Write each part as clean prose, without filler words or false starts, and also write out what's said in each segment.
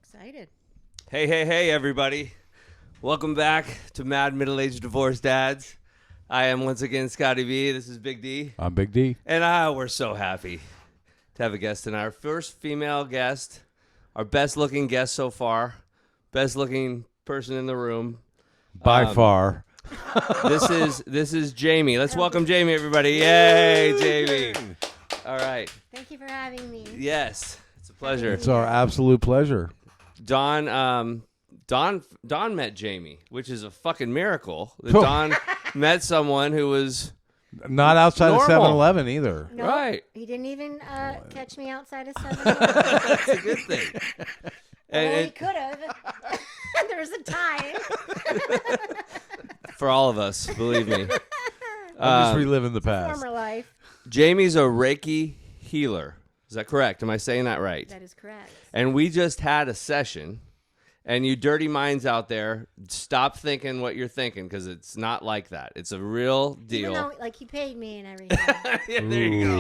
Excited. Hey, everybody. Welcome back to Mad Middle-Aged Divorced Dads. I am once again Scotty B. This is Big D. I'm Big D. And we're so happy to have a guest tonight. Our first female guest, our best-looking guest so far, best-looking person in the room. By far. This is Jayme. Let's welcome Jayme, everybody. Yay, Jayme. All right. Thank you for having me. Yes, it's a pleasure. It's our absolute pleasure. Don met Jayme, which is a fucking miracle. That Don met someone who was not outside normal. of 7-Eleven either. Nope, right. He didn't even catch me outside of 7-Eleven. That's a good thing. Well, he could have. There was a time. For all of us, believe me. I'm just reliving the past. Former life. Jayme's a Reiki healer. Is that correct? Am I saying that right? That is correct. And we just had a session. And you dirty minds out there, stop thinking what you're thinking, because it's not like that. It's a real deal. Even though, he paid me and everything. Yeah, there you go.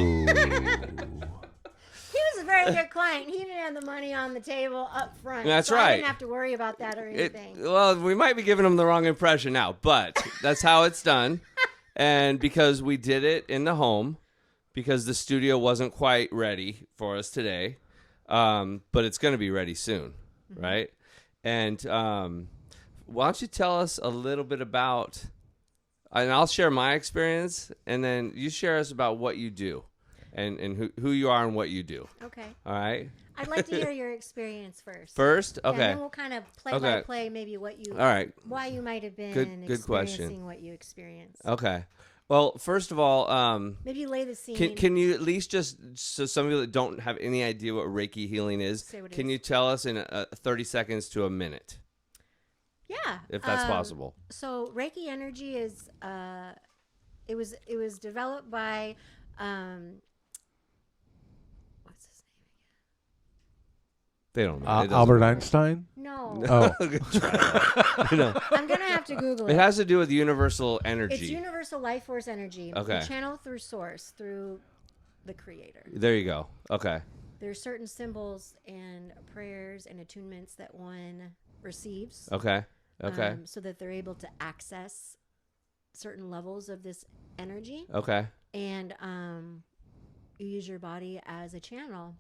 He was a very good client. He didn't have the money on the table up front. That's so right. I didn't have to worry about that or anything. Well, we might be giving him the wrong impression now, but that's how it's done. And because we did it in the home, because the studio wasn't quite ready for us today, but it's going to be ready soon, right? And why don't you tell us a little bit about, and I'll share my experience, and then you share us about what you do and who you are and what you do. Okay. All right? I'd like to hear your experience first. First? Okay. Yeah, and then we'll kind of play by play maybe what you, all right. why you might have been Good question. experiencing what you experienced. Okay. Well, first of all, maybe you lay the scene. can you at least just, so some people that don't have any idea what Reiki healing is, can you tell us in 30 seconds to a minute? Yeah. If that's possible. So Reiki energy is, it was developed by, what's his name They don't know. Albert Einstein? again? No. Oh. Good try. No. I'm going to have to Google it. It has to do with universal energy. It's universal life force energy. Okay. You channel through source, through the creator. There you go. Okay. There's certain symbols and prayers and attunements that one receives. Okay. Okay. So that they're able to access certain levels of this energy. Okay. And you use your body as a channel.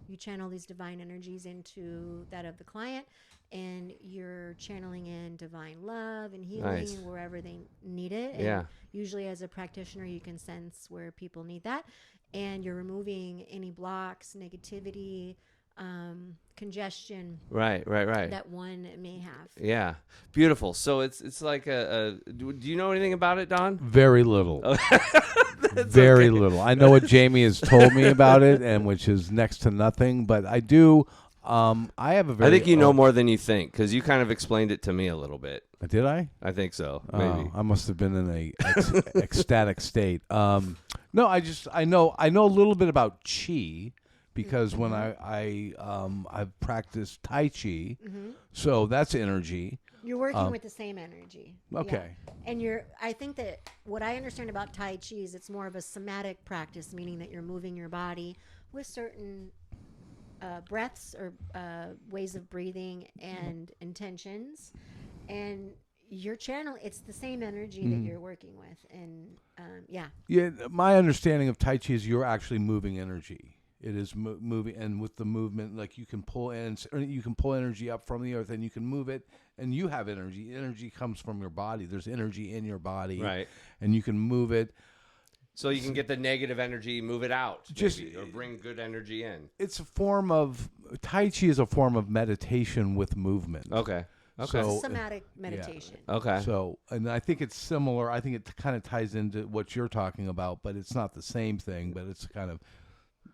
You channel these divine energies into that of the client, and you're channeling in divine love and healing wherever they need it. And usually as a practitioner, you can sense where people need that. And you're removing any blocks, negativity, congestion. Right. That one may have. Yeah. Beautiful. So it's like do you know anything about it, Don? Very little. Very little. I know what Jayme has told me about it, and which is next to nothing. But I do. I have a very. I think you know more than you think, because you kind of explained it to me a little bit. Did I? I think so. Maybe. I must have been in a ecstatic state. No, I know a little bit about chi, because when I've practiced Tai Chi, so that's energy. You're working with the same energy. Okay. Yeah. And I think that what I understand about Tai Chi is it's more of a somatic practice, meaning that you're moving your body with certain breaths or ways of breathing and intentions. And your channel, it's the same energy that you're working with. And Yeah, my understanding of Tai Chi is you're actually moving energy. It is moving, and with the movement, like you can pull energy up from the earth, and you can move it, and you have energy. Energy comes from your body. There's energy in your body, Right. And you can move it. So you can get the negative energy, move it out, or bring good energy in. It's a form of Tai Chi is a form of meditation with movement. Okay. So, somatic meditation. Yeah. Okay. So, and I think it's similar. I think it kind of ties into what you're talking about, but it's not the same thing. But it's kind of.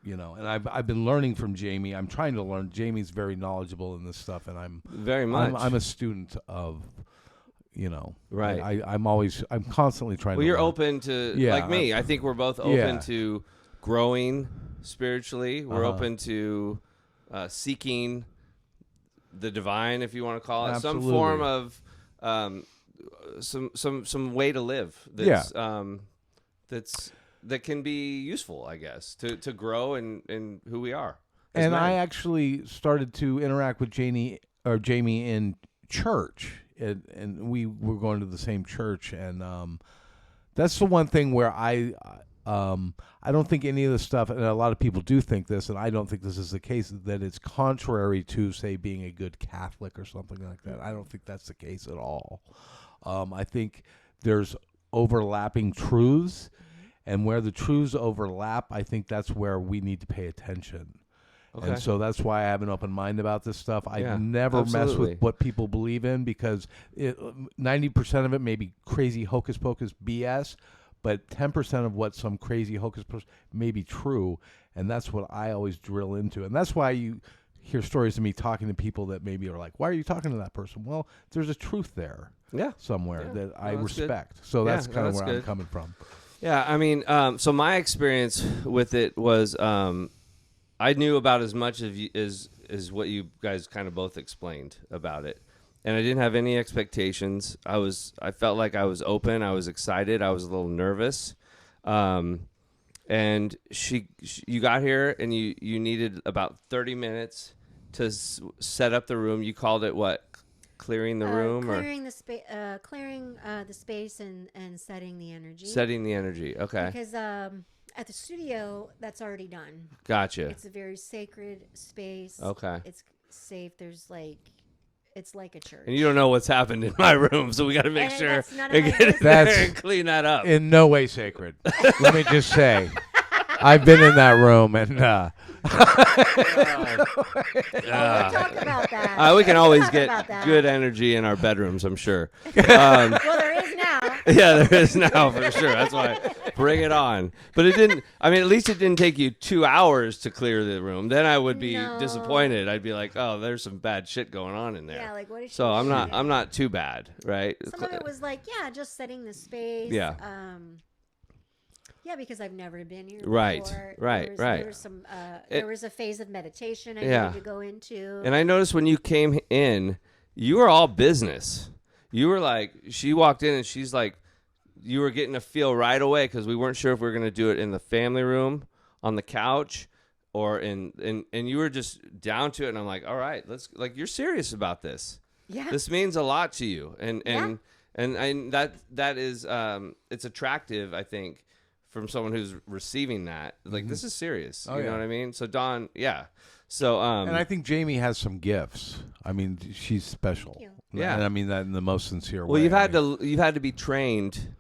And I've been learning from Jayme. I'm trying to learn. Jayme's very knowledgeable in this stuff, and I'm very much. I'm a student of, Right. I'm constantly trying. Well, to you're learn. open to like me. I think we're both open to growing spiritually. We're open to seeking the divine, if you want to call it, Absolutely. some form of some way to live. That's that can be useful, I guess, to grow in who we are. as And men. I actually started to interact with Jayme in church, and we were going to the same church, and that's the one thing where I don't think any of the stuff, and a lot of people do think this, and I don't think this is the case, that it's contrary to, say, being a good Catholic or something like that. I don't think that's the case at all. I think there's overlapping truths, and where the truths overlap, I think that's where we need to pay attention. Okay. And so that's why I have an open mind about this stuff. I Yeah, never mess absolutely. with what people believe in, because 90% of it may be crazy hocus pocus BS, but 10% of what some crazy hocus pocus may be true, and that's what I always drill into. And that's why you hear stories of me talking to people that maybe are like, why are you talking to that person? Well, there's a truth there Yeah. somewhere Yeah. that I No, that's good. respect. So that's Yeah, kind of that's where I'm good. coming from. Yeah, I mean, so my experience with it was I knew about as much as what you guys kind of both explained about it, and I didn't have any expectations. I felt like I was open. I was excited. I was a little nervous, and you got here and you needed about 30 minutes to set up the room. You called it what? Clearing the room, clearing the space, clearing the space, and setting the energy. setting the energy. Okay, Because at the studio, that's already done. gotcha. It's a very sacred space. Okay. It's safe. There's it's like a church. And you don't know what's happened in my room, so we got to make And sure that's none of and my get in business. there That's- and clean that up. In no way sacred. Let me just say, I've been in that room, and We'll talk about that. We can always Talk get about that. good energy in our bedrooms, I'm sure. Well, there is now. Yeah, there is now for sure. That's why, bring it on. But it didn't. I mean, at least it didn't take you 2 hours to clear the room. Then I would be No. disappointed. I'd be like, oh, there's some bad shit going on in there. Yeah, like what is she So I'm doing? not too bad, right? Some of it was just setting the space. Yeah. Yeah, because I've never been here Right, before. right. There was some. There was a phase of meditation I needed to go into. And I noticed when you came in, you were all business. You were like, she walked in and she's like, you were getting a feel right away because we weren't sure if we were going to do it in the family room, on the couch, or and you were just down to it. And I'm like, all right, you're serious about this. Yeah. This means a lot to you. And that is, it's attractive, I think, from someone who's receiving that. Like, this is serious. Oh, you know yeah. what I mean? So Dawn, yeah. So, and I think Jayme has some gifts. I mean, she's special. Thank Yeah. And I mean that in the most sincere way. well, you've I had mean, to be trained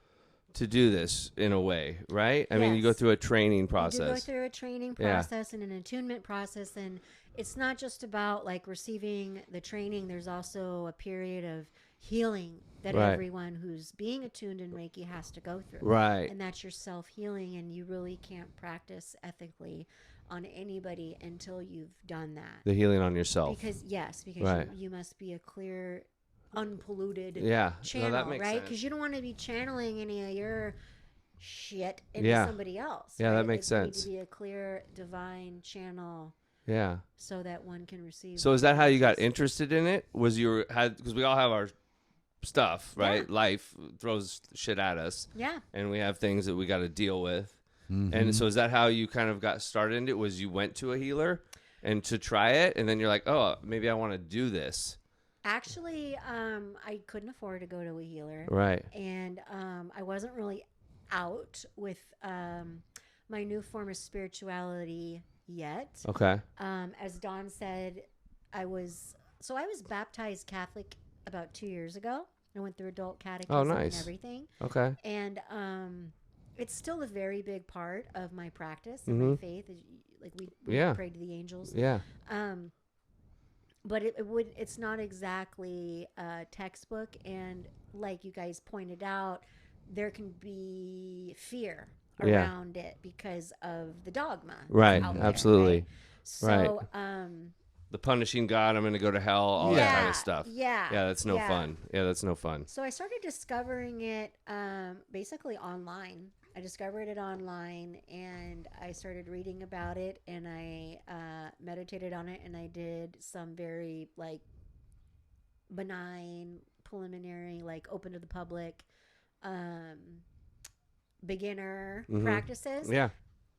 to do this in a way, right? I mean, you go Yes. through a training You do go process. through a training Yeah. process and an attunement process, and it's not just about like receiving the training. There's also a period of healing that Right. everyone who's being attuned in Reiki has to go through. Right. And that's your self-healing, and you really can't practice ethically on anybody until you've done that. The healing on yourself. Because Right. you must be a clear, unpolluted Yeah. channel, No, that makes right? sense. Because you don't want to be channeling any of your shit into Yeah. somebody else. Yeah, that right? makes Like, you need sense. to be a clear, divine channel Yeah. so that one can receive. So is that how you got messages. interested in it? Was because we all have our stuff, right? Yeah. Life throws shit at us, Yeah. and we have things that we got to deal with. mhm. And so is that how you kind of got started in it? Was you went to a healer and to try it, and then you're like, oh, maybe I want to do this. Actually, I couldn't afford to go to a healer. Right. And I wasn't really out with my new form of spirituality yet. Okay. As Dawn said, I was baptized Catholic about 2 years ago. I went through adult catechism nice. and everything. Okay. And it's still a very big part of my practice and my faith. Like we Yeah. pray to the angels. Yeah. But it's not exactly a textbook, and like you guys pointed out, there can be fear Yeah. around it because of the dogma that's Right. out there, Absolutely. right? So The punishing God, I'm going to go to hell, all that kind of stuff. yeah, Yeah, that's no yeah. fun. Yeah, that's no fun. So I started discovering it basically online. I discovered it online, and I started reading about it, and I meditated on it, and I did some very like benign, preliminary, like open to the public, beginner practices. Yeah.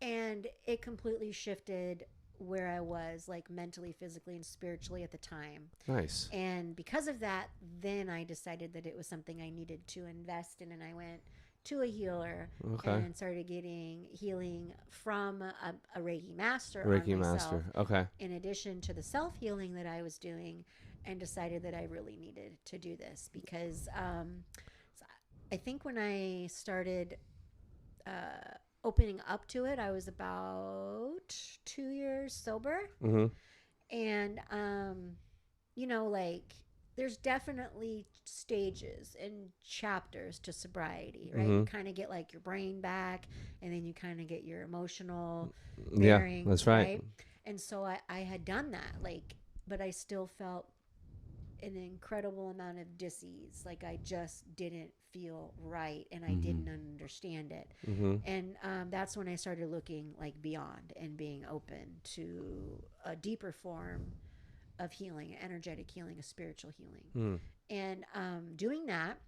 And it completely shifted where I was, like mentally, physically, and spiritually at the time. Nice. And because of that, then I decided that it was something I needed to invest in. And I went to a healer Okay. and started getting healing from a Reiki master Reiki on myself, master. Okay. in addition to the self-healing that I was doing, and decided that I really needed to do this because I think when I started opening up to it, I was about 2 years sober. Mm-hmm. And like there's definitely stages and chapters to sobriety, right? Mm-hmm. You kind of get like your brain back, and then you kind of get your emotional Yeah, bearings, that's right. And so I had done that, like, but I still felt an incredible amount of dis-ease. Like I just didn't feel right, and I didn't understand it. Mm-hmm. And that's when I started looking like beyond and being open to a deeper form of healing, energetic healing, a spiritual healing. Mm. And doing that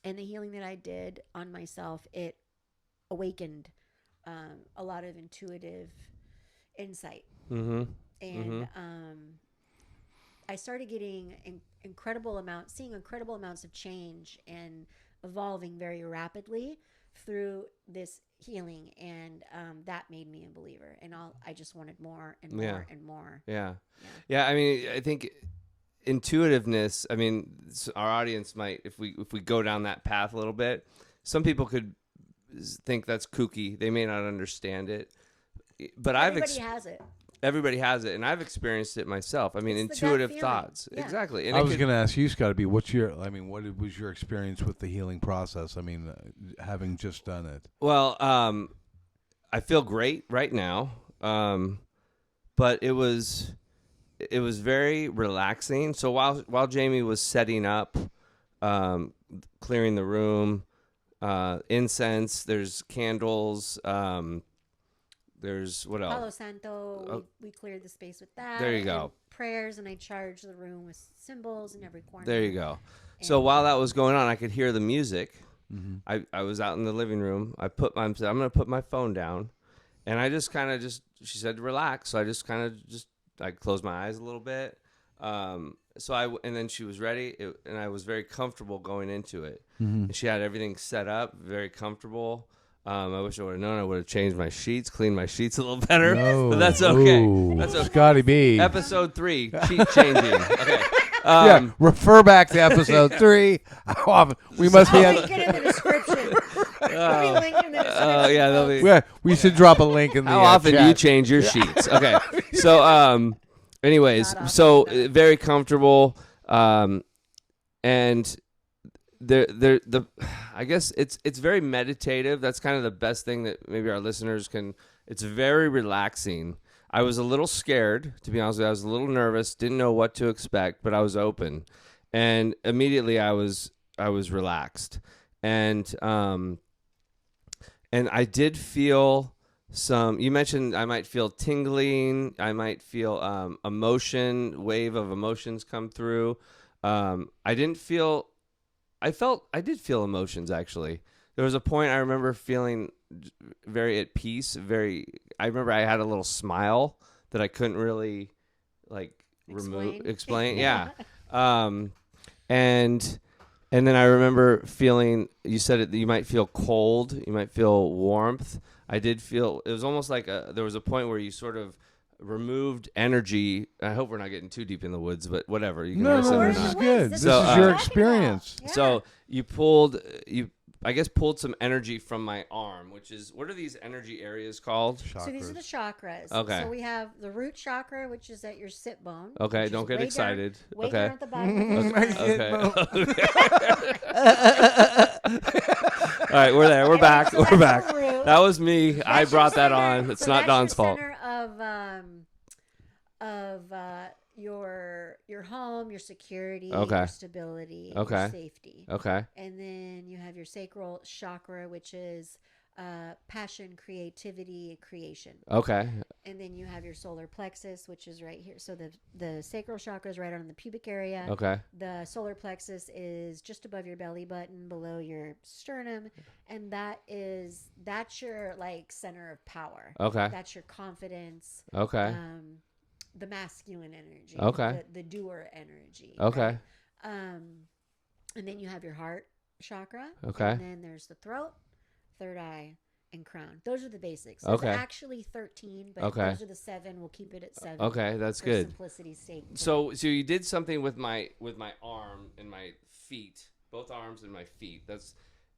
and the healing that I did on myself, it awakened a lot of intuitive insight. Mm-hmm. And I started getting seeing incredible amounts of change and evolving very rapidly through this healing, and that made me a believer. And I just wanted more and more and more. Yeah. I mean, I think intuitiveness. I mean, our audience might, if we go down that path a little bit, some people could think that's kooky. They may not understand it, but everybody has it, and I've experienced it myself. I mean, It's intuitive the gut thoughts. feeling. Yeah. Exactly. And I was going to ask you, Scotty B, what was your experience with the healing process? I mean, having just done it. Well, I feel great right now, but it was very relaxing. So while Jayme was setting up, clearing the room, incense, there's candles. There's what else? Palo Santo, we cleared the space with that. There you go. And prayers, and I charged the room with symbols in every corner. There you go. And So while that was going on, I could hear the music. Mm-hmm. I was out in the living room. I'm going to put my phone down, and I just kind of she said to relax. So I just kind of I closed my eyes a little bit. And then she was ready, and I was very comfortable going into it. Mm-hmm. And she had everything set up, very comfortable. I wish I would have known. I would have changed my sheets, cleaned my sheets a little better. No. But that's okay. Ooh. That's okay. Scotty B. Episode 3, sheet changing. Okay. Yeah, refer back to episode 3. How often we must be I'll at. link it in the description. I'll be linking in the description. Yeah, they'll be. Yeah, we should drop a link in the How often chat. do you change your sheets? Okay. So, anyways, Not often, so no. very comfortable, and I guess it's very meditative. That's kind of the best thing that maybe our listeners can. It's very relaxing. I was a little scared, to be honest with you. I was a little nervous, didn't know what to expect, but I was open, and immediately I was relaxed, and I did feel some. You mentioned I might feel tingling. I might feel wave of emotions come through. I did feel emotions, actually. There was a point I remember feeling very at peace. I remember I had a little smile that I couldn't really explain. Yeah. And then I remember feeling, you said it, you might feel cold, you might feel warmth. I did feel, it was almost like there was a point where you sort of removed energy. I hope we're not getting too deep in the woods, but whatever. You can listen or this is not. good. This This is is your talking experience. about. Yeah. So you pulled some energy from my arm, which is, what are these energy areas called? So these are the chakras. Okay. So we have the root chakra, which is at your sit bone. Okay, which don't is get way excited. Down, way Okay. down at the bottom of your spine. All right, we're there. We're back. So We're that's back. the root. That was me. I That's brought your that center- on. It's so not that's Don's your fault. Center of your home, your security, Okay. your stability, Okay. your safety. Okay. And then you have your sacral chakra, which is passion, creativity, creation. Okay. And then you have your solar plexus, which is right here. So the sacral chakra is right on the pubic area. Okay. The solar plexus is just above your belly button, below your sternum, and that's your like center of power. Okay. That's your confidence. Okay. The masculine energy. Okay. The doer energy. Okay. Right? And then you have your heart chakra. Okay. And then there's the throat, third eye, and crown. Those are the basics. There's Okay. actually 13, but Okay. those are the 7. We'll keep it at 7. Okay, that's for good. Simplicity's sake. So you did something with my arm and my feet, both arms and my feet.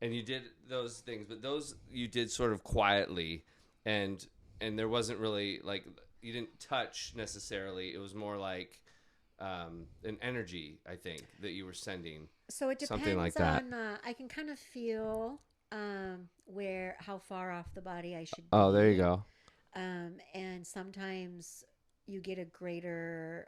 And you did those things, but those you did sort of quietly, and there wasn't really like you didn't touch necessarily. It was more like an energy, I think, that you were sending. So it depends something like that. on. I can kind of feel how far off the body I should be. Oh, there you go. And sometimes you get a greater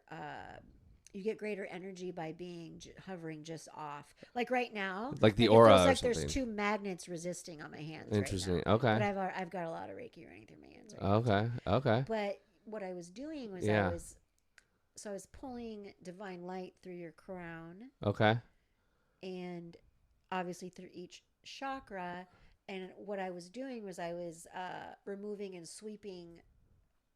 energy by being hovering just off. Like right now, Like the it aura feels or like something. there's 2 magnets resisting on my hands. Interesting. Right now. Okay. But I've got a lot of Reiki running through my hands. Right now. Okay. Okay. But what I was doing was Yeah. I was pulling divine light through your crown, Okay. and obviously through each chakra. And what I was doing was I was removing and sweeping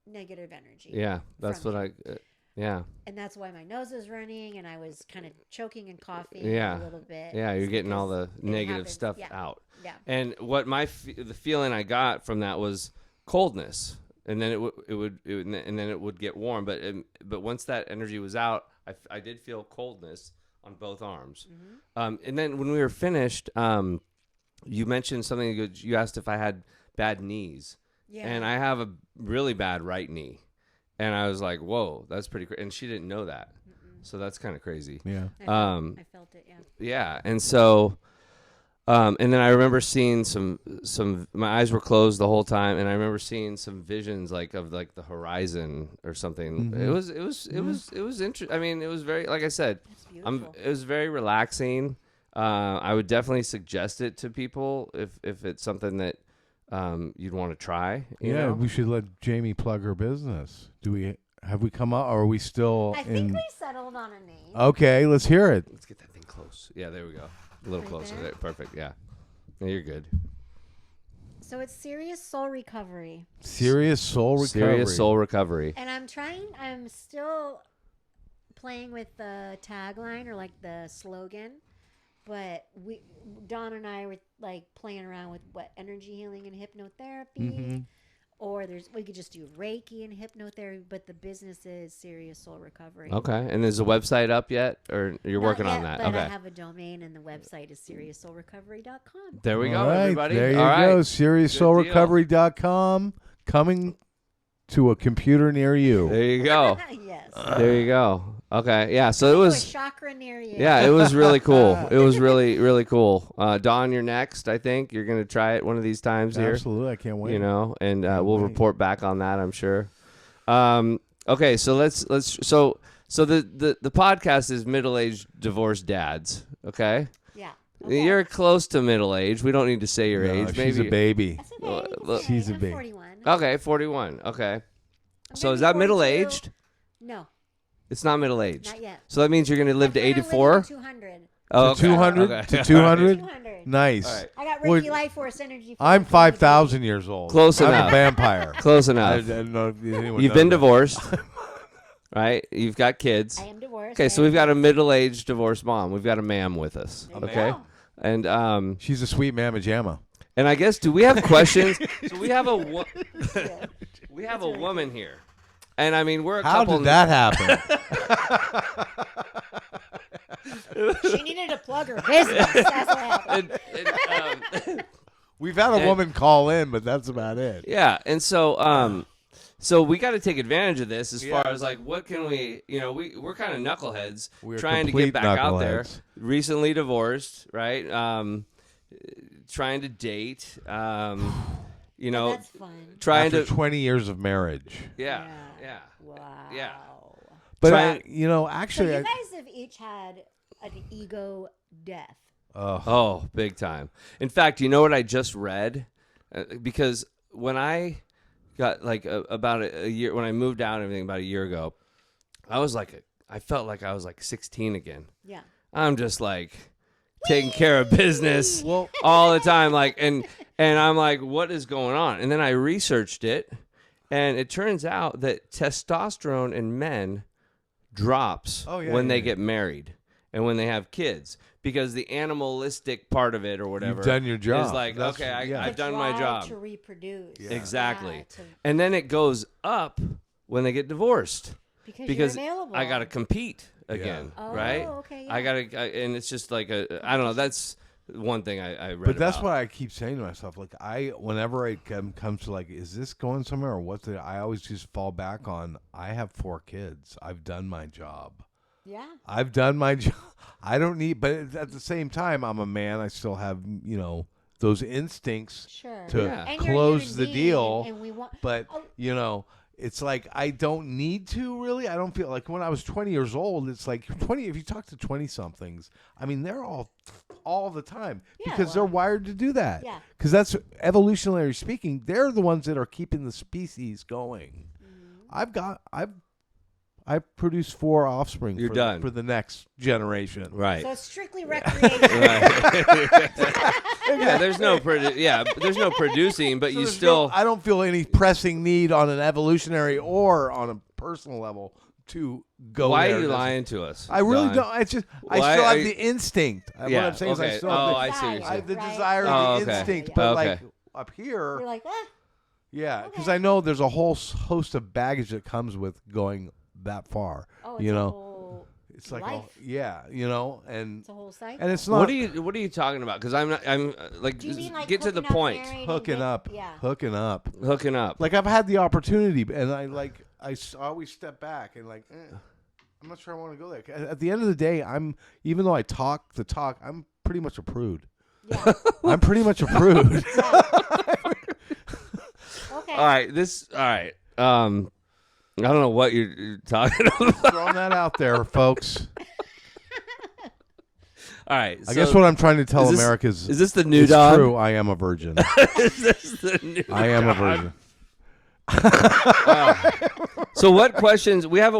negative energy. Yeah, that's from what you. yeah. And that's why my nose is running, and I was kind of choking and coughing Yeah. a little bit. Yeah, you're getting all the because it negative happens. stuff Yeah. out. Yeah. And what the feeling I got from that was coldness, and then it would get warm. But once that energy was out, I did feel coldness on both arms. Mm-hmm. And then when we were finished, you mentioned something good. You asked if I had bad knees, Yeah. and I have a really bad right knee, and I was like, "Whoa, that's pretty crazy." And she didn't know that, so that's kind of crazy. Yeah. I felt it. Yeah. Yeah, and so, and then I remember seeing some. My eyes were closed the whole time, and I remember seeing some visions of the horizon or something. Mhm. It was interesting. I mean, it was very, like I said, It's beautiful. it was very relaxing. I would definitely suggest it to people if it's something that you'd want to try. You know? We should let Jayme plug her business. Have we come up, or are we still I think we settled on a name. Okay, let's hear it. Let's get that thing close. Yeah, there we go. A little Right closer. there? There. Perfect. Yeah. Yeah, you're good. So it's Serious Soul Recovery. Serious Soul Recovery. Serious soul recovery. And I'm still playing with the tagline or like the slogan, but Dawn and I were like playing around with what energy healing and hypnotherapy, Mhm. or we could just do Reiki and hypnotherapy, but the business is Serious Soul Recovery. Okay. And is the website up yet, or you're Not working yet, on that? But Okay. I have a domain, and the website is SeriousSoulRecovery.com. There we go, All right, everybody. There you All right. go. SeriousSoulRecovery.com coming to a computer near you. There you go. Yes. There you go. Okay. Yeah. So it To a was. chakra near you. Yeah, it was really cool. It was really, really cool. Dawn, you're next. I think you're gonna try it one of these times here. Absolutely, I can't wait. You know, and we'll wait. report back on that, I'm sure. Okay, so let's so the podcast is middle-aged divorced dads. Okay, Yeah. you're close to middle age. We don't need to say your No, age. she's Maybe a baby. That's okay. Look, It's okay. she's a I'm baby. 41. Okay, 41. Okay, I'm so gonna is be that 42. middle-aged? No, It's not middle-aged. not yet. So that means you're gonna live to I'm gonna 84. live to 200. Oh, To 200? Okay. To 200? 200. Nice. All right. I got Well, Reiki Life Force energy. I'm 5,000 years old. Close I'm enough. a vampire. Close I enough. don't know if anyone You've knows been that. divorced, right? You've got kids. I am divorced. Okay, so we've got a middle-aged divorced mom. We've got a ma'am with us. There you Okay, go. and She's a sweet mamma jamma. I guess do we have questions? So we have Yeah. we have a woman here, and I mean we're a How couple. did that happen? She needed to plug her business. That's what happened. We've had a woman call in, but that's about it. Yeah, and so so we got to take advantage of this as Yeah. far as like what can we, we're kind of knuckleheads We're trying to complete get back out there, knuckleheads. recently divorced, right? Trying to date, That's fun. trying After to 20 years of marriage. yeah. Wow. Yeah. But, Try- you So actually... you guys have each had an ego death. oh, Oh, big time. In fact, you know what I just read? Because when I got like about a year, when I moved out and everything about a year ago, I felt like I was like 16 again. Yeah. I'm just like taking care of business Well, all the time. Like, and I'm like, what is going on? And then I researched it, and it turns out that testosterone in men drops when they get married and when they have kids, because the animalistic part of it or whatever you've done your job. is like, okay, I've done my job. To reproduce. Yeah. Exactly. Yeah, And then it goes up when they get divorced. because you're available. I got to compete again, right? Okay. Yeah. I got to, and it's just like I don't know. That's one thing I read. But that's about. what I keep saying to myself. Like whenever it comes to like, is this going somewhere or what's it? I always just fall back on. I have 4 kids. I've done my job. Yeah. I've done my job. I don't need. But at the same time, I'm a man. I still have those instincts Sure. to And you're a close human the being, deal. and we want. But it's like I don't need to really. I don't feel like when I was 20 years old. It's like 20. If you talk to 20-somethings, I mean, they're all the time because they're wired to do that. Yeah. Because that's evolutionary speaking. They're the ones that are keeping the species going. Mm-hmm. I've produced 4 offspring. You're done for the next generation. Right. So it's strictly recreational. Yeah, there's no producing, but So you there's still. I don't feel any pressing need on an evolutionary or on a personal level to go. Why there. are you lying to us? I really Don? don't. It's just I Why still are have you- the instinct. What Yeah, I'm saying is I okay. still have I see what you're I have the Right. desire, Oh, the okay. instinct, Yeah. but Okay. like up here, You're like, yeah, because okay. I know there's a whole host of baggage that comes with going that far. oh, it's you a know, whole it's like life. and It's a whole cycle. and it's not What are you talking about? Because I'm like, Do you mean like get to the hooking up, point. married, and hooking get- up, Yeah. hooking up. Hooking up. Like I've had the opportunity, and I always step back and like. I'm not sure I want to go there. At the end of the day, even though I talk the talk, I'm pretty much a prude. Yeah. I'm pretty much a prude. Okay. All right. I don't know what you're talking about. Throwing that out there, folks. All right. I guess what I'm trying to tell is this- America is this the new it's Don? true. I am a virgin. Is this the new I am a Don? virgin. So what questions we got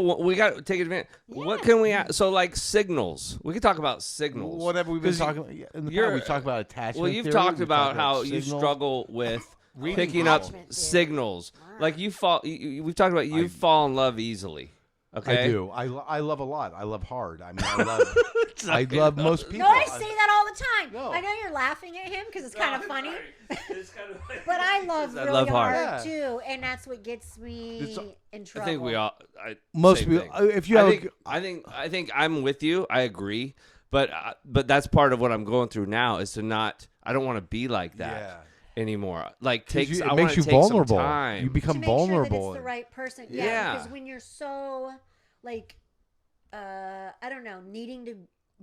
to take advantage. Yeah. What can we ask? So like signals. We can talk about signals. Whatever we've been 'Cause talking in the past, we talked about attachment. Well, you've theory, talked we've about talked how you signals. struggle with Reading picking up attachment theory. signals. Wow. Like we've talked about you fall in love easily. Okay. I do. I love a lot. I love hard. I mean, I love most people. No, I say that all the time. No. I know you're laughing at him because it's kind of funny, It's kind of like, but I love I really love hard. hard Yeah. too, and that's what gets me It's- in I trouble. think we all. Most same people. thing. If you have, I think I'm with you. I agree, but that's part of what I'm going through now is to not. I don't want to be like that anymore. Like it I makes you take vulnerable. Some time. You become to make sure that vulnerable. it's the right person. Yeah. Yeah, because when you're so like, I don't know, needing to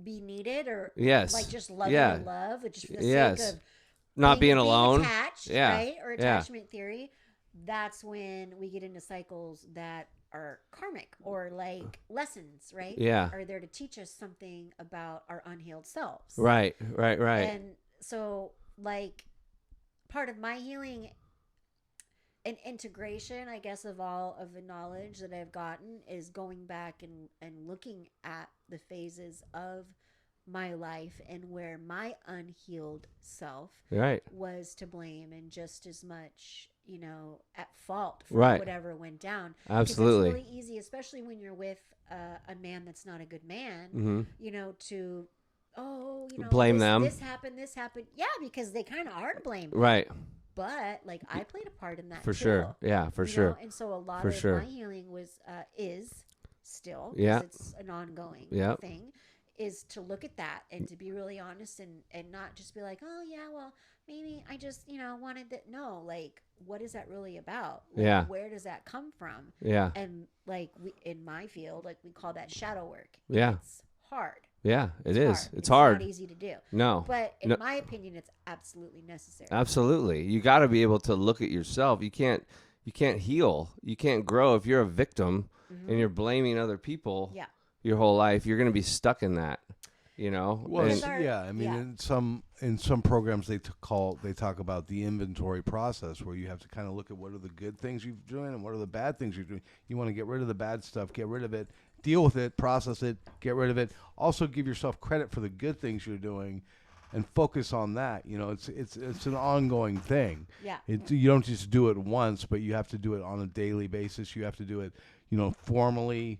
be needed or Yes. like just loving Yeah. and love, just for the Yes. sake of Not being alone. attached, Yeah. right? Or Yeah. attachment theory. That's when we get into cycles that are karmic or like lessons, right? Yeah. Are there to teach us something about our unhealed selves. Right. And so, like, part of my healing and integration, I guess, of all of the knowledge that I've gotten is going back and looking at the phases of my life and where my unhealed self Right. was to blame and just as much, at fault for Right. whatever went down. Absolutely. Because it's really easy, especially when you're with a man that's not a good man, Mm-hmm. to Blame them. This happened. Yeah, because they kind of are to blame. Right. But like I played a part in that For too, sure. Yeah. For you sure. know? And so a lot For of sure. my healing is still, 'cause Yeah. it's an ongoing Yep. thing, is to look at that and to be really honest and not just be like, oh yeah, well maybe I just wanted that. No, like what is that really about? Like, Yeah. where does that come from? Yeah. And like in my field, like we call that shadow work. Yeah. It's hard. Yeah. It is. Hard. It's hard. Not easy to do. No. But in No. my opinion, it's absolutely necessary. Absolutely. You got to be able to look at yourself. You can't heal. You can't grow if you're a victim and you're blaming other people Yeah. your whole life. You're going to be stuck in that. you know. Well, And- I mean, in some programs they talk about the inventory process, where you have to kind of look at what are the good things you're doing and what are the bad things you're doing. You want to get rid of the bad stuff, get rid of it, deal with it, process it, get rid of it. Also, give yourself credit for the good things you're doing, and focus on that. You know, it's an ongoing thing. Yeah. You don't just do it once, but you have to do it on a daily basis. You have to do it, formally.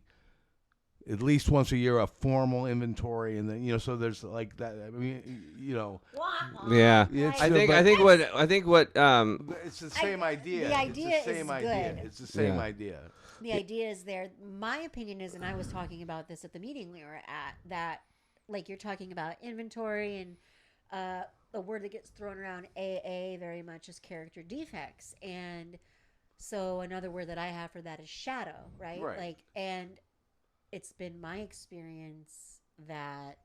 At least once a year, a formal inventory, and then so there's like that. I mean, yeah, It's- I think what it's the same idea. The idea it's the same is idea. good. It's the same Yeah. idea. The idea is there. My opinion is, and I was talking about this at the meeting we were at, that like you're talking about inventory, and a word that gets thrown around AA very much is character defects. And so another word that I have for that is shadow, right? Right. Like, and it's been my experience that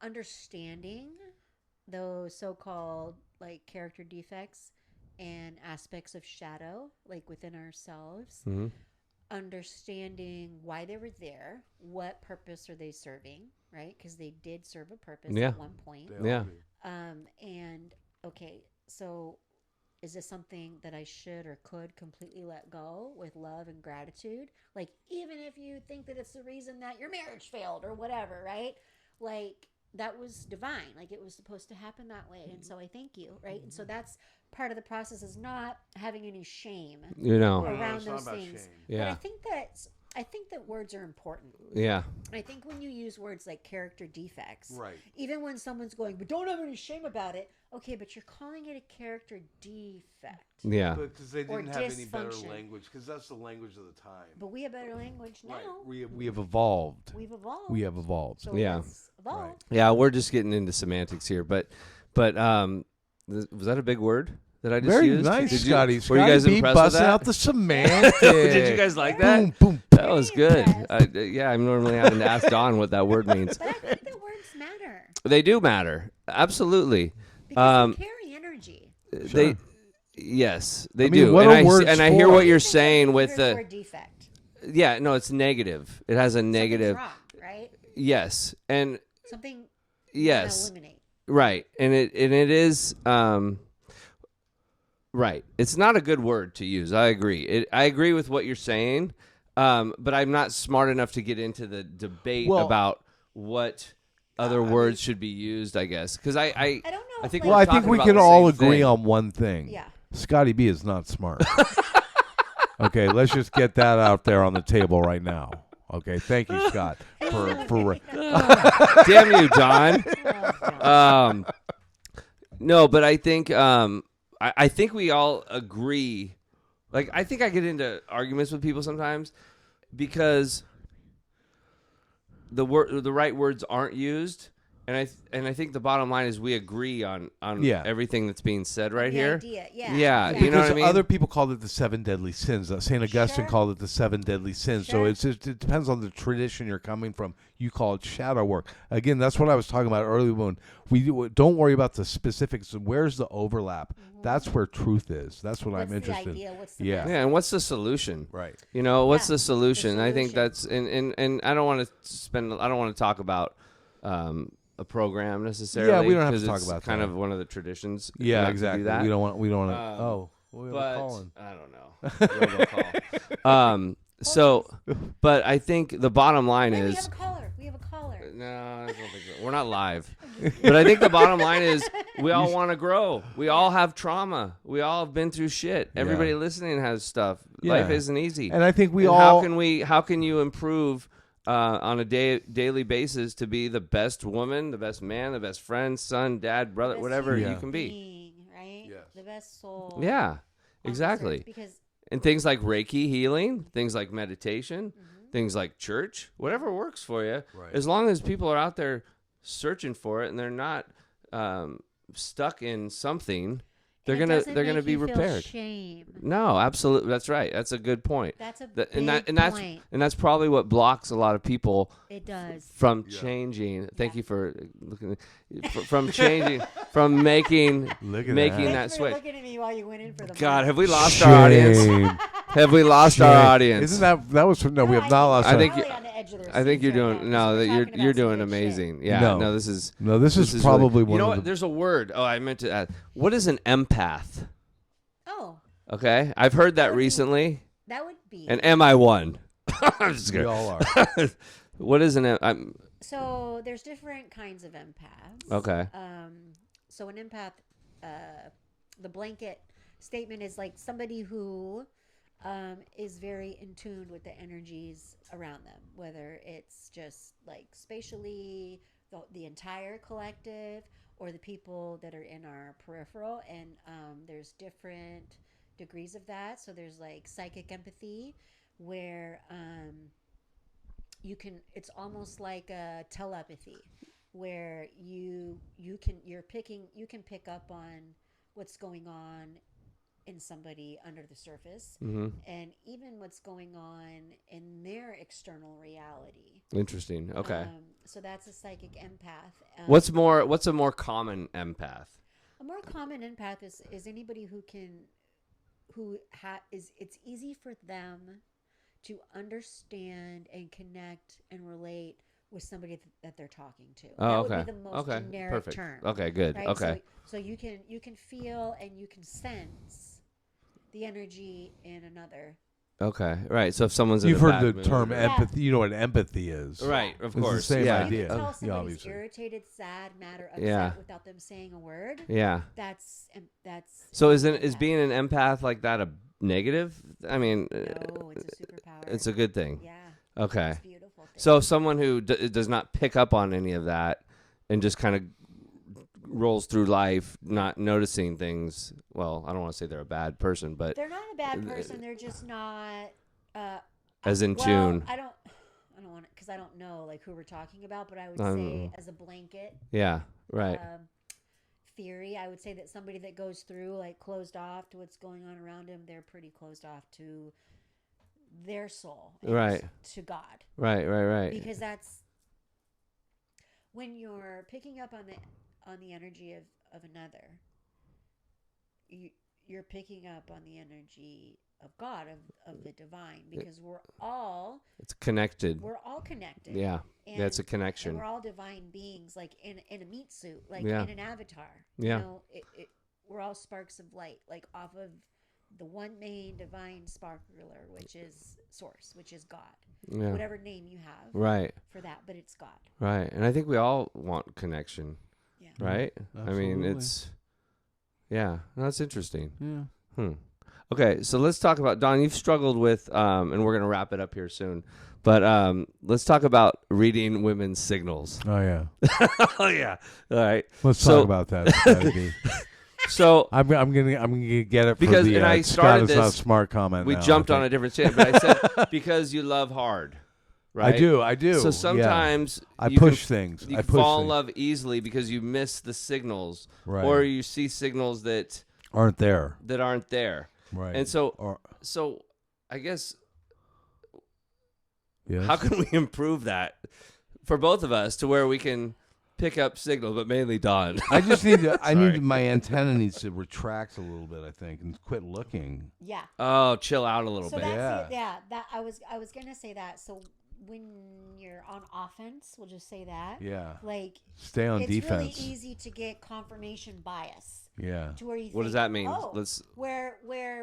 understanding those so-called like character defects and aspects of shadow, like within ourselves, Mhm. understanding why they were there, what purpose are they serving, right? Because they did serve a purpose Yeah. at one point. They all Yeah. do. And okay, so is this something that I should or could completely let go with love and gratitude? Like, even if you think that it's the reason that your marriage failed or whatever, right? Like, that was divine. Like, it was supposed to happen that way. And so I thank you, right? And so that's part of the process, is not having any shame you know, around it's not those about things. shame. But Yeah. I think that words are important. yeah, I think when you use words like character defects, Right. even when someone's going, but don't have any shame about it. Okay, but you're calling it a character defect. yeah, Because they Or didn't have any better dysfunction. language, because that's the language of the time. But we have better language now. Right. We have evolved. We've evolved. We have evolved. So Yeah. let's evolve. Right. yeah. We're just getting into semantics here, but was that a big word that I just Very used? nice, Did you- Scotty. Were you guys Scotty B impressed with busting that? out the semantics. Did you guys like that? Boom, boom. That was Very good. impressed. Yeah, I'm normally having to ask Don what that word means. But I think that words matter They do matter, absolutely. because they carry energy. They, yes, they I mean, do. what And are words I hear for? what you're I think saying that with even the. for a defect. Yeah, no, it's negative. It has a negative. Something's wrong, right? Yes, and Something. yes, You wanna eliminate. right, and it is. Right, it's not a good word to use. I agree. I agree with what you're saying, but I'm not smart enough to get into the debate Well, about what other words should be used. I guess because I I don't know. I think if, Well, we're I think talking we about can the all same agree thing. on one thing. Yeah. Scotty B is not smart. Okay, let's just get that out there on the table right now. Okay, thank you, Scott, for Damn you, Don. Oh, God. No, but I think I think we all agree. Like, I think I get into arguments with people sometimes because the right words aren't used, and I think the bottom line is we agree on Yeah. everything that's being said right The here. idea, yeah. Yeah, Yeah. you know what because I mean? other people called it the 7 deadly sins. Saint Augustine Sure. called it the 7 deadly sins. So Sure. it depends on the tradition you're coming from. You call it shadow work. Again, that's what I was talking about earlier. When don't worry about the specifics. Where's the overlap? That's where truth is. That's what What's I'm interested the in. idea? What's the Yeah. message? Yeah, and what's the solution? Right. You know, what's Yeah, the solution? I think solution. that's and I don't want to talk about a program necessarily. Yeah, we don't have to 'cause talk it's about kind that. of one of the traditions. Yeah, not to do exactly. that. We don't want. We don't want to. Um, we have a But call in. I don't know. So, but I think the bottom line Wait, we is have a caller. We have a caller. no, I don't think so. We're not live. But I think the bottom line is we all want to grow. We all have trauma. We all have been through shit. Everybody listening has stuff. Yeah. Life isn't easy. And I think we And all. how can you improve on a daily basis to be the best woman, the best man, the best friend, son, dad, brother, Best whatever human you can be? being, right? Yes. The best soul. Yeah, on this exactly. earth, because And things like Reiki healing, things like meditation, things like church, whatever works for you. Right. As long as people are out there searching for it and they're not stuck in something, they're and it gonna doesn't they're gonna make be you feel repaired. Shame. No, absolutely, that's right. That's a good point. That's a That- big that's point. and that's probably what blocks a lot of people It does. from Yeah. changing. Thank Yeah. you for looking from changing from making Look at making that. that Thanks for switch. looking at me while you went in for the God, mic. have we lost our audience? Shame. Have we lost Shame. our audience? Isn't that was no? We have I not think lost. I our- think Probably on the edge of their I think seats you're right doing now, 'cause we're that. talking You're about some doing good shit. amazing. Yeah. No. No, this is this is really- probably you one know of what? the. There's a word. Oh, I meant to add. What is an empath? Oh, Okay, I've heard that would be- recently. that would be. And am I one? I'm just We kidding. all are. What is an? I'm So there's different kinds of empaths. okay. So an empath, the blanket statement is like somebody who is very in tune with the energies around them, whether it's just like spatially, the entire collective, or the people that are in our peripheral. And there's different degrees of that. So there's like psychic empathy, where it's almost like a telepathy, where you can pick up on what's going on in somebody under the surface, and even what's going on in their external reality. Interesting. Okay. So that's a psychic empath. What's a more common empath? A more common empath is anybody it's easy for them to understand and connect and relate with somebody that they're talking to. Oh, that okay. would be the most Okay. generic Perfect. term. Okay. Good. Right? Okay. So you can feel and you can sense the energy in another. Okay. Right. So if someone's in You've a heard bad the mood term or- empathy. You know what empathy is, Right. Of It's the course. same yeah. idea. You can tell Yeah, somebody's obviously. irritated, sad, mad, or upset Yeah. without them saying a word. Yeah. That's So is empath. being an empath like that a negative? I mean, No, it's a superpower. it's a good thing. Yeah. Okay. It's a beautiful thing. So someone who does not pick up on any of that and just kind of rolls through life not noticing things. Well, I don't want to say they're a bad person, but they're not a bad person. They're just not as in tune. I don't want to, because I don't know like who we're talking about, but I would don't say know. as a blanket Yeah. Right. theory, I would say that somebody that goes through like closed off to what's going on around them, they're pretty closed off to their soul, and Right. to God, Right. because that's when you're picking up on the energy of another. You're picking up on the energy of God, of the divine, because It's connected. we're all connected. Yeah. And, That's a and connection. we're all divine beings, like in a meat suit, like Yeah. in an avatar. Yeah. You know, we're all sparks of light, like off of the one main divine sparkler, which is Source, which is God. Yeah. Whatever name you have Right. for that, but it's God. Right. And I think we all want connection. Yeah. Right? I mean, Absolutely. it's yeah, that's interesting. Yeah. Okay, so let's talk about Don. You've struggled with, and we're gonna wrap it up here soon. But let's talk about reading women's signals. Oh yeah. Oh yeah. All right. Let's So- talk about that. Strategy. So I'm gonna get it Because- for the and I Scott started is not this- smart comment. we now, jumped I on a think. different channel, but I said because you love hard. Right. I do. So yeah. sometimes I you push can, things. You I can push fall in things. love easily because you miss the signals, Right. or you see signals that Aren't there. aren't there. Right. And so, Or, I guess yes. how can we improve that for both of us to where we can pick up signals, but mainly Don? I just need to. I Sorry. need my antenna needs to retract a little bit. I think and quit looking. Yeah. Oh, chill out a little So bit. that's Yeah. it. Yeah. That I was gonna say that. So when you're on offense, we'll just say that. Yeah. Like Stay on it's defense. really easy to get confirmation bias Yeah. to where you. What does think, that mean? Oh, Let's. where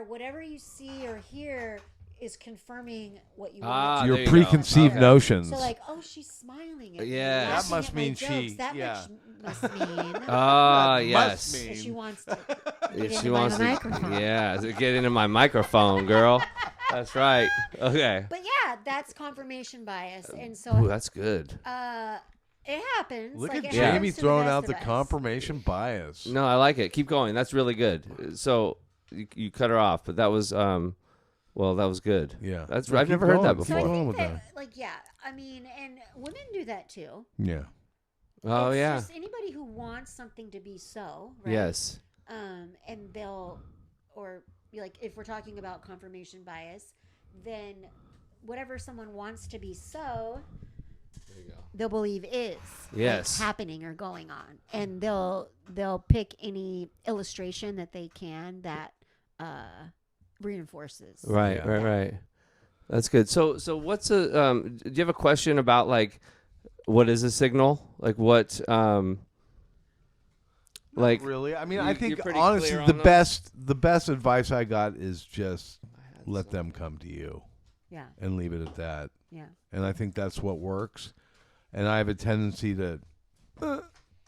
whatever you see or hear is confirming what you Ah, want. Your there you go. preconceived Okay. notions. So like, oh, she's smiling at me, Yes. laughing That must at my mean jokes. she- That yeah. must mean Ah, That yes. must mean- that she wants to Yeah, get she into wants my to. microphone. Yeah, get into my microphone, girl. That's right. Okay. But yeah, that's confirmation bias, and so Ooh, that's good. it happens. Look like, at it Yeah. Jayme happens to throwing best out of the us. confirmation bias. No, I like it. Keep going. That's really good. So you cut her off, but that was well, that was good. Yeah. That's No, I've keep never heard that going. So I before. Keep going think with that, that. like, yeah, I mean, and women do that too. Yeah. Oh It's yeah. just anybody who wants something to be so, right? Yes. And they'll, or like, if we're talking about confirmation bias, then whatever someone wants to be so, There you go. they'll believe is Yes. happening or going on, and they'll pick any illustration that they can that reinforces. Right. Yeah. Right. Right. That's good. So what's a do you have a question about like what is a signal? Like what like Not really. I mean, you- I you're think pretty honestly clear the on those? best advice I got is just let them come to you Yeah. and leave it at that. Yeah. And I think that's what works. And I have a tendency to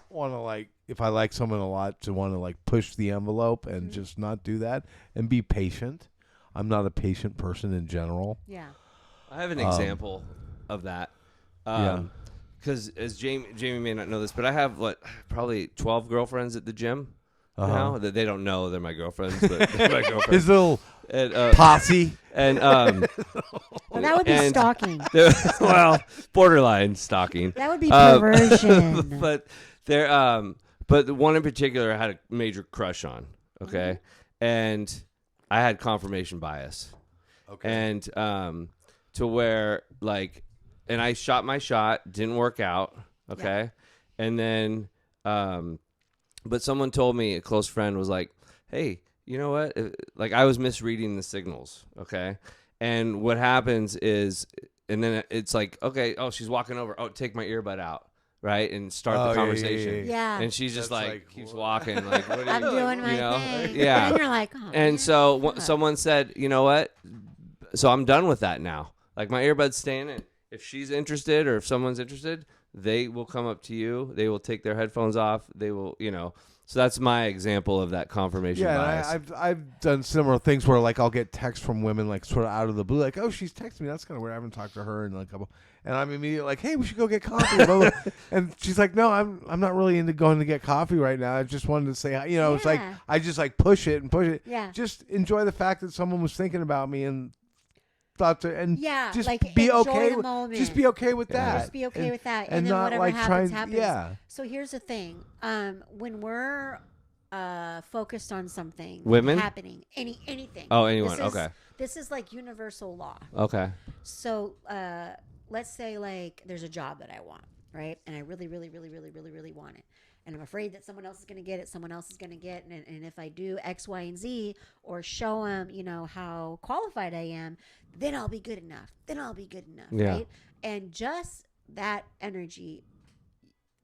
want to, like, if I like someone a lot, to want to like push the envelope and just not do that and be patient. I'm not a patient person in general. Yeah. I have an example of that. Yeah. Because as Jayme may not know this, but I have probably 12 girlfriends at the gym now. That they don't know they're my girlfriends, but they're my girlfriends. His little And, posse. and Well, that would be and- stalking. well, borderline stalking. That would be perversion. But there, but the one in particular I had a major crush on. Okay, and I had confirmation bias. Okay. And to where like, and I shot my shot, didn't work out. Okay, and then but someone told me, a close friend was like, hey, you know what? Like I was misreading the signals. Okay, and what happens is, and then it's like, okay, oh, she's walking over. Oh, take my earbud out. Right, and start the conversation. Yeah. And she's just That's like like, keeps walking. Like, what are I'm you doing my you know? thing. Yeah. And you're like, oh, And man, so shut up. someone said, you know what? So I'm done with that now. Like my earbud's staying in. If she's interested or if someone's interested, they will come up to you. They will take their headphones off. They will, you know. So that's my example of that confirmation bias. Yeah, and I've done similar things where like I'll get texts from women like sort of out of the blue, like, oh, she's texting me. That's kind of weird. I haven't talked to her in like a couple, and I'm immediately like, hey, we should go get coffee. Blah, blah. And she's like, no, I'm not really into going to get coffee right now. I just wanted to say, you know, it's like Yeah. I just like push it and push it. Yeah. Just enjoy the fact that someone was thinking about me and thought to, and Yeah, just like, be enjoy okay. the Just moment. be okay with that. Just be okay with that. and And then not whatever like happens, trying. happens. Yeah. So here's the thing. When we're focused on something Women? happening, anything. Oh, anyone. This is- Okay. This is like universal law. Okay. So let's say like there's a job that I want, right? And I really, really, really, really, really, really want it. And I'm afraid that someone else is going to get it, someone else is going to get it. And if I do X, Y, and Z or show them, you know, how qualified I am, then I'll be good enough. Yeah. Right? And just that energy,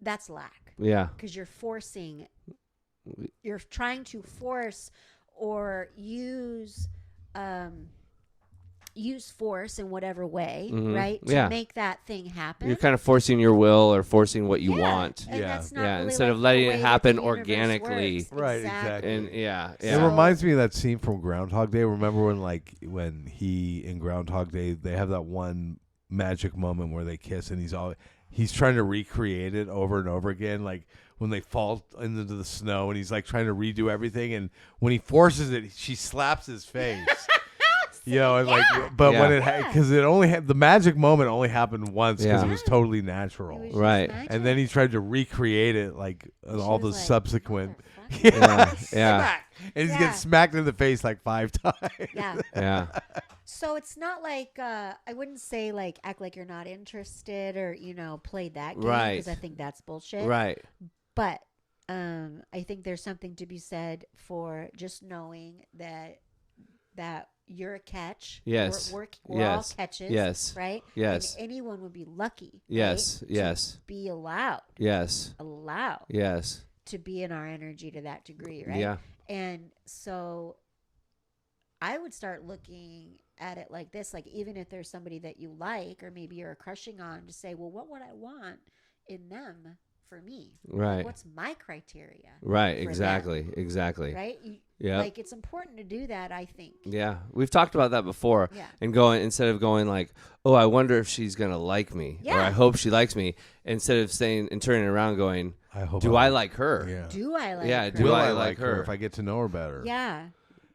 that's lack. Yeah. Because you're trying to force or use force in whatever way, right? To Yeah. make that thing happen. You're kind of forcing your will or forcing what you Yeah. want. And Yeah. that's not Yeah, really instead like of letting the it way that happen the universe organically. works. Right, exactly. And yeah. It Yeah. reminds me of that scene from Groundhog Day. Remember when he in Groundhog Day they have that one magic moment where they kiss and he's trying to recreate it over and over again, like when they fall into the snow and he's like trying to redo everything, and when he forces it, she slaps his face. You know, and like, but when Yeah. because it only the magic moment only happened once because Yeah. it was totally natural, It was just Right. magic. and then he tried to recreate it like She all the was like, subsequent. "Motherfucker." Yeah. Yeah. Smack! And he's Yeah. getting smacked in the face like 5 times. Yeah. Yeah. So it's not like I wouldn't say like act like you're not interested or play that game Right. because I think that's bullshit. Right. But I think there's something to be said for just knowing that you're a catch. Yes. We're all Yes. catches. Yes. Right. Yes. And anyone would be lucky. Yes. Right, Yes. To be allowed Yes. Yes. to be in our energy to that degree. Right. Yeah. And so I would start looking at it like this, like even if there's somebody that you like or maybe you're crushing on, to say, well, what would I want in them for me? Right. What's my criteria? Right. for them, Exactly. Exactly. Right? Yeah. Like it's important to do that, I think. Yeah, we've talked about that before. Yeah. And instead of going like, oh, I wonder if she's gonna like me, or Yeah. I hope she likes me, instead of saying and turning around going, I hope. do I like her? Yeah. Do I like Yeah, her? do Will I I like like her her? if I get to know her better? Yeah.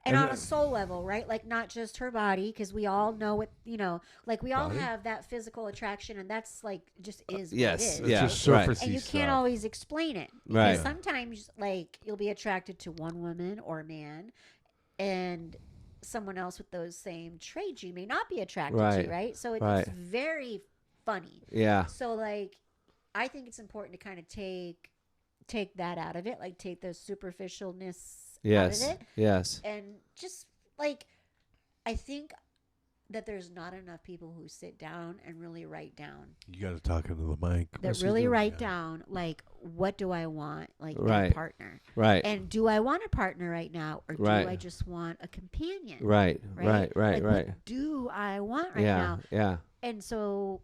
And And on a then- soul level, right? Like not just her body, because we all know what, like we all Body? have that physical attraction, and that's like just is Yes, what it is. It's yeah, just right. surfacey And you stuff. can't always explain it. Because Right. sometimes, like, you'll be attracted to one woman or man, and someone else with those same traits you may not be attracted Right. to, right? So it's Right. very funny. Yeah. So, like, I think it's important to kind of take that out of it, like take the superficialness Yes. out of it, Yes. and just like I think that there's not enough people who sit down and really write down. You got to talk into the mic. That really write down, like, what do I want, like, in a Right. partner? Right. And do I want a partner right now, or do Right. I just want a companion? Right. Right. Right. Like, Right. what do I want right Yeah. now? Yeah. And so,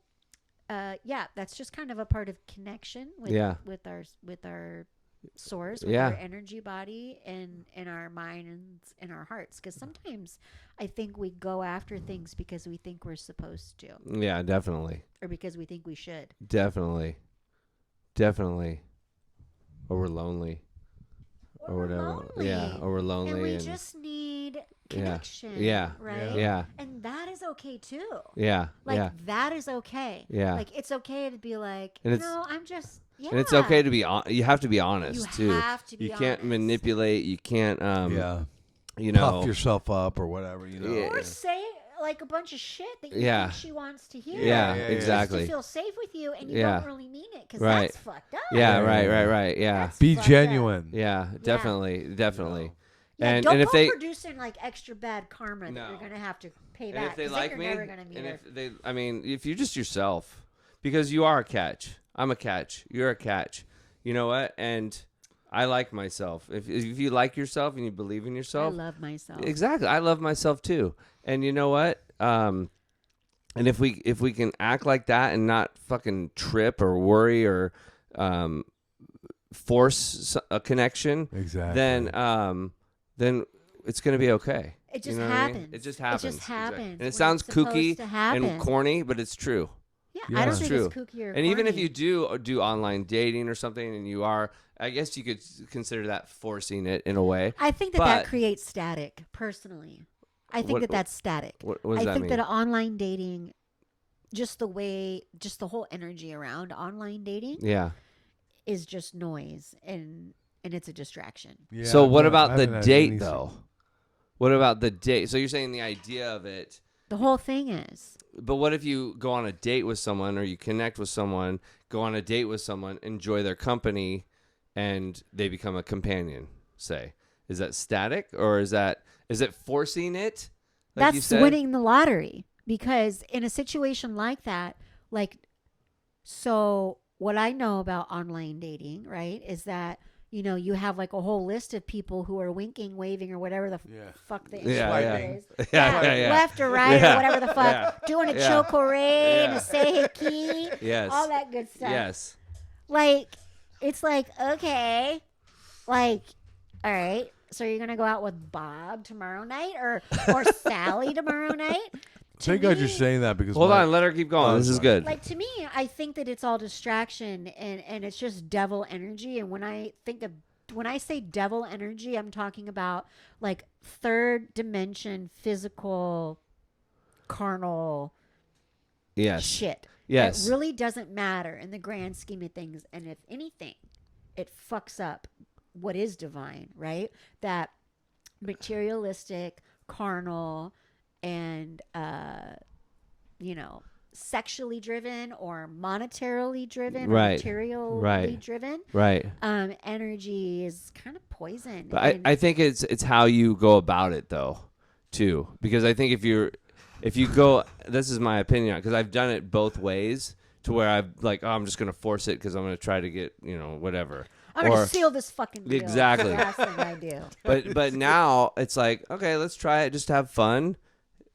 yeah, that's just kind of a part of connection with Yeah. with our source, with Yeah. our energy body, and in our minds and our hearts. Because sometimes I think we go after things because we think we're supposed to, Yeah. Definitely. or because we think we should. Definitely. Definitely. Or we're lonely. Or we're whatever. lonely. Yeah. Or we're lonely. And we just need connection. Yeah. Right? Yeah. And that is okay too. Yeah. Like, yeah. that is okay. Yeah. Like, it's okay to be like, And it's- I'm just, yeah. And it's okay to be you have to be honest You too. have to be You can't honest. manipulate. You can't Yeah. you know, Puff yourself up or whatever, you know. Yeah. Or say, like, a bunch of shit that you Yeah. think she wants to hear. Yeah, Yeah, yeah, exactly. Just to feel safe with you, and you Yeah. don't really mean it, because Right. that's fucked up. Yeah, Yeah, right, yeah, right, yeah. right. Yeah. That's Be fucked genuine. up. Yeah, definitely. Yeah, And don't if go they producing, like, extra bad karma that No. you're gonna have to pay and back. if they 'cause like then me, you're never gonna meet and her. if they I mean, if you're just yourself, because you are a catch. I'm a catch. You're a catch. You know what? And I like myself. If you like yourself and you believe in I yourself, love myself. exactly. I love myself too. And you know what? And if we can act like that and not fucking trip or worry or force a connection, Exactly. then it's gonna be okay. It just You know what I mean? happens. It just happens. It just happens. Exactly. And when it sounds it's supposed kooky to happen. and corny, but it's true. Yeah, Yeah. I don't It's think true. it's kooky or And even if corny. you do online dating or something, and you are, I guess you could consider that forcing it in a way. I think that But- creates static, personally. I think What- that's static. What does I that think mean? that online dating, just the whole energy around online dating Yeah. is just noise, and it's a distraction. Yeah, So what I about the haven't had date any- though? What about the date? So you're saying the idea of it, The whole thing is. but what if you go on a date with someone or you connect with someone, go on a date with someone, enjoy their company, and they become a companion, say? Is that static or is it forcing it? Like you That's said? winning the lottery, because in a situation like that, like, so what I know about online dating, right, is that, you have like a whole list of people who are winking, waving, or whatever the Yeah. fuck the Yeah, Instagram is. Yeah. Left or right, Yeah. or whatever the fuck. Yeah. Doing a Yeah. chocoré and Yeah. a seiki, Yes. all that good stuff. Yes. Like, it's like, okay, like, all right, so you're gonna go out with Bob tomorrow night, or Sally tomorrow night? Thank To God you're me- saying that because Hold my- on, let her keep going. Oh, This is sorry. good. Like, to me, I think that it's all distraction, and it's just devil energy. And when I say devil energy, I'm talking about like third dimension, physical, carnal Yes. shit. Yes. It really doesn't matter in the grand scheme of things. And if anything, it fucks up what is divine, right? That materialistic, carnal, and sexually driven or monetarily driven, or Right. materially Right. driven Right. energy is kind of poison. But And I think it's how you go about it though, too. Because I think if you go, this is my opinion, because I've done it both ways, to where I'm like, oh, I'm just gonna force it because I'm gonna try to get whatever. I'm gonna or- seal this fucking deal. Exactly. That's the last thing I do. But now it's like, okay, let's try it, just have fun,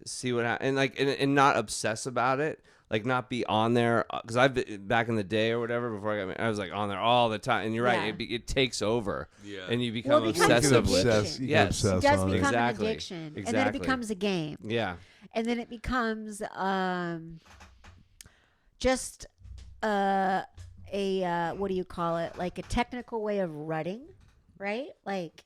see what happens, and not obsess about it. Like, not be on there, because I've been, back in the day or whatever, before I got married, I was like on there all the time. And you're right, Yeah. it takes over, Yeah. and you become Well, it becomes obsessive an with it. addiction. You Yes. get It obsessed does on become Exactly. an addiction, and then it Exactly. becomes a game, Yeah, and then it becomes just a what do you call it? Like a technical way of rutting, right? Like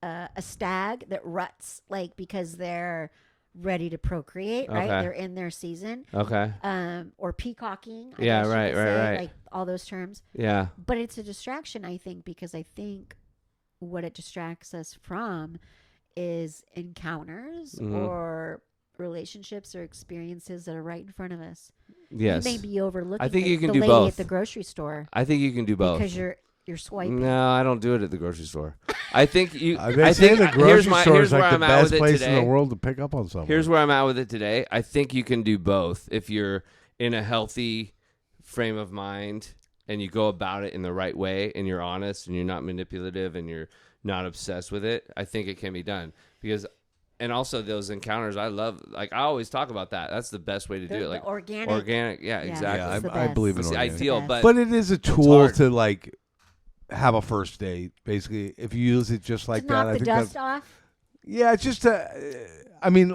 a stag that ruts, like, because they're ready to procreate, right? Okay. They're in their season. okay, Or peacocking. I Yeah, guess you right, could right, say, right. Like all those terms. yeah, But it's a distraction, I think, because I think what it distracts us from is encounters Mhm. or relationships or experiences that are right in front of us. yes. You may be overlooking I think you can the do lady both. at the grocery store I think you can do both. because you're you're swiping. No, I don't do it at the grocery store. I think you. They I say think the grocery here's store is where like the I'm at best with it place in today. the world to pick up on someone. Here's where I'm at with it today. I think you can do both if you're in a healthy frame of mind and you go about it in the right way and you're honest and you're not manipulative and you're not obsessed with it. I think it can be done because. And also those encounters, I love. Like I always talk about that. That's the best way to do it. Like organic. Yeah, exactly. I believe in It's the organic. ideal, But But it is a tool hard. to like have a first date. Basically, if you use it just like to that, knock I the think dust that's, off. yeah, it's just I mean,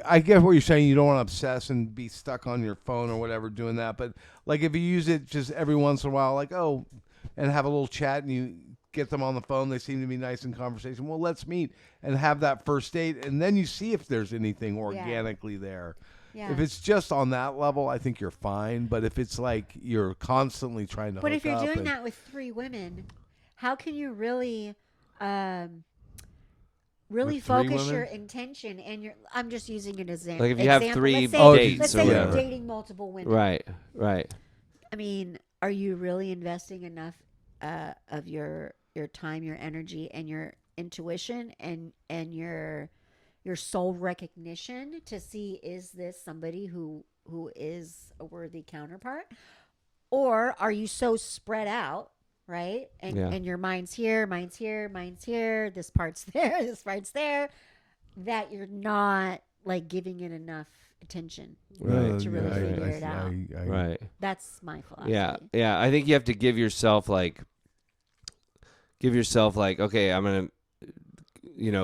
I get what you're saying. You don't want to obsess and be stuck on your phone or whatever doing that. But like if you use it just every once in a while, like and have a little chat and you get them on the phone, they seem to be nice in conversation. Well, let's meet and have that first date, and then you see if there's anything organically there. Yeah. If it's just on that level, I think you're fine. But if it's like you're constantly trying to But hook if you're up doing and- that with 3 women, how can you really really With 3 focus your women? intention and your I'm just using it as an Like if you have example. 3 let's say, dates let's or say you're whatever. dating multiple women. Right. I mean, are you really investing enough of your time, your energy, and your intuition and your soul recognition to see is this somebody who is a worthy counterpart, or are you so spread out, right? And your mind's here, this part's there, this part's there, that you're not like giving it enough attention Right. to really figure it out. Right. That's my philosophy. Yeah. I think you have to give yourself like, okay, I'm going to,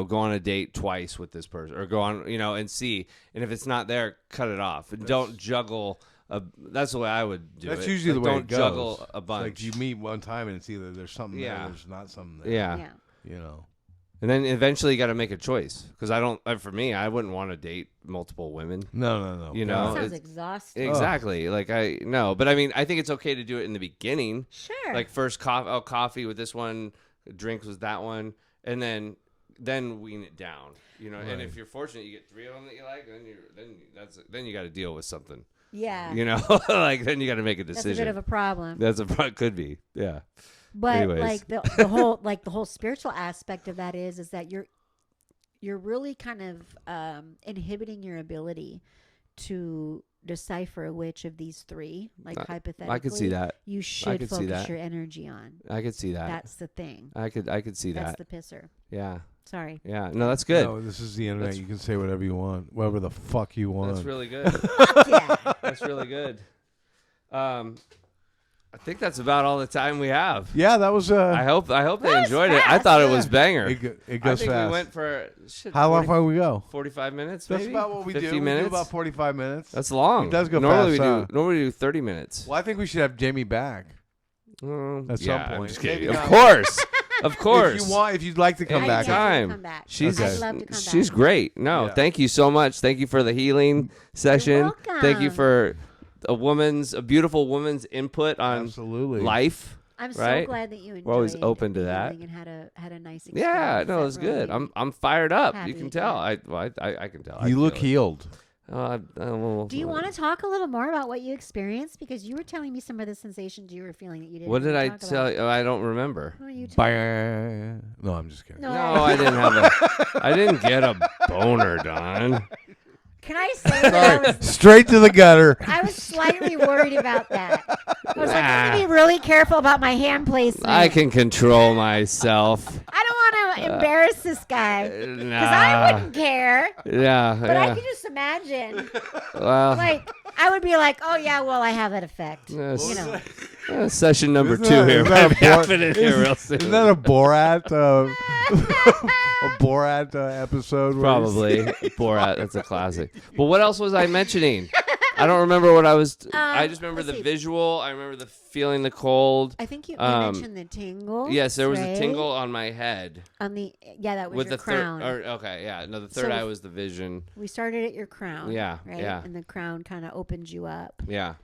go on a date twice with this person or go on, and see. And if it's not there, cut it off. And don't juggle. That's the way I would do it. That's usually the way don't it goes. juggle a It's bunch. like you meet one time and it's either there's something there or there's not something there. Yeah. You know. And then eventually you got to make a choice. Because for me, I wouldn't want to date multiple women. No. You That know, sounds exhausting. Exactly. Like but I mean, I think it's okay to do it in the beginning. Sure. Like first coffee with this one, drinks with that one, and then wean it down. Right. And if you're fortunate, you get 3 of them that you like, then you got to deal with something. yeah. Like then you got to make a decision. That's a bit of a problem. Could be. Yeah. But Anyways. like the whole spiritual aspect of that is that you're really kind of inhibiting your ability to decipher which of these 3, like hypothetically, I could see that. you should could see focus that. your energy on. I could see that. That's the thing. I could see That's that. the pisser. Yeah. Sorry. Yeah. No, that's good. No, this is the internet. That's- You can say whatever you want, whatever the fuck you want. That's really good. Yeah. That's really good. I think that's about all the time we have. Yeah, that was. I hope they was enjoyed it. I fast. thought it was banger. It I goes think fast. we went for How long did we go? 45 minutes, That's maybe? about what we 50 do. minutes? We do about 45 minutes. That's long. It does go normally fast, Normally we do 30 minutes. Well, I think we should have Jayme back. At some I'm point. just kidding. Maybe Of not. course. Of course. If you'd like to come Anytime. back. Time. Come back. She's I'd love to come she's back. great. No, Yeah. thank you so much. Thank you for the healing session. Thank you welcome. for a beautiful woman's input on Absolutely. life. I'm so Right? glad that you enjoyed. We're always open to that. healing And had a nice experience. Yeah, no, That it was good. really- I'm fired up. happy, You can tell. yeah. I can tell. I You look feel it. healed. Do you want to talk a little more about what you experienced? Because you were telling me some of the sensations you were feeling that you didn't. What did I talk about. tell you? Oh, I don't remember. What were you Bye. No, I'm just kidding. No. No, I didn't I didn't get a boner, Don. Can I say that Straight to the gutter. I was slightly worried about that? I was like, I'm gonna be really careful about my hand placement. I can control myself. I don't want to embarrass this guy because Nah. I wouldn't care. Yeah, But I yeah. could just imagine, Well, like, I would be like, oh yeah, well, I have that effect. Yes. You know. Session number Isn't 2 that- here. isn't that Might be a bore- happening here real soon. Isn't that a Borat? A Borat episode? where he's- Probably Borat. That's a classic. But what else was I mentioning? I don't remember what I was. I just remember let's the see. visual. I remember the feeling the cold. I think you Um, mentioned the tingle. Yes, there was right? a tingle on my head on the that was with your the crown. third. Okay, yeah. No, the third So- eye was the vision. We started at your crown. Yeah, right? yeah. And the crown kind of opened you up Yeah,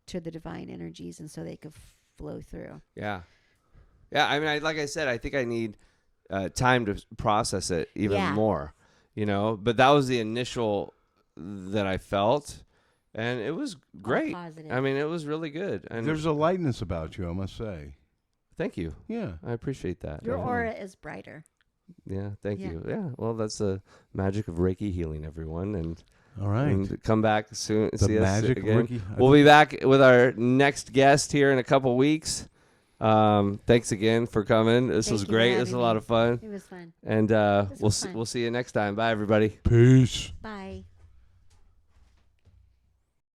to the divine energies, and so they could flow through. yeah, yeah. I mean, like I said, I think I need time to process it even Yeah. more. But that was the initial that I felt, and it was great. positive. I mean, it was really good. And There's a lightness about you, I must say. Thank you. Yeah. I appreciate that. Your aura is brighter. Yeah, thank Yeah. you. Yeah, well, that's the magic of Reiki healing, everyone. And All right. and come back soon. The See us magic of again. Reiki. We'll be back with our next guest here in a couple weeks. Thanks again for coming. This Thank was you for great. This was a having lot me. of fun. It was fun. And was we'll fun. we'll see you next time. Bye, everybody. Peace. Bye.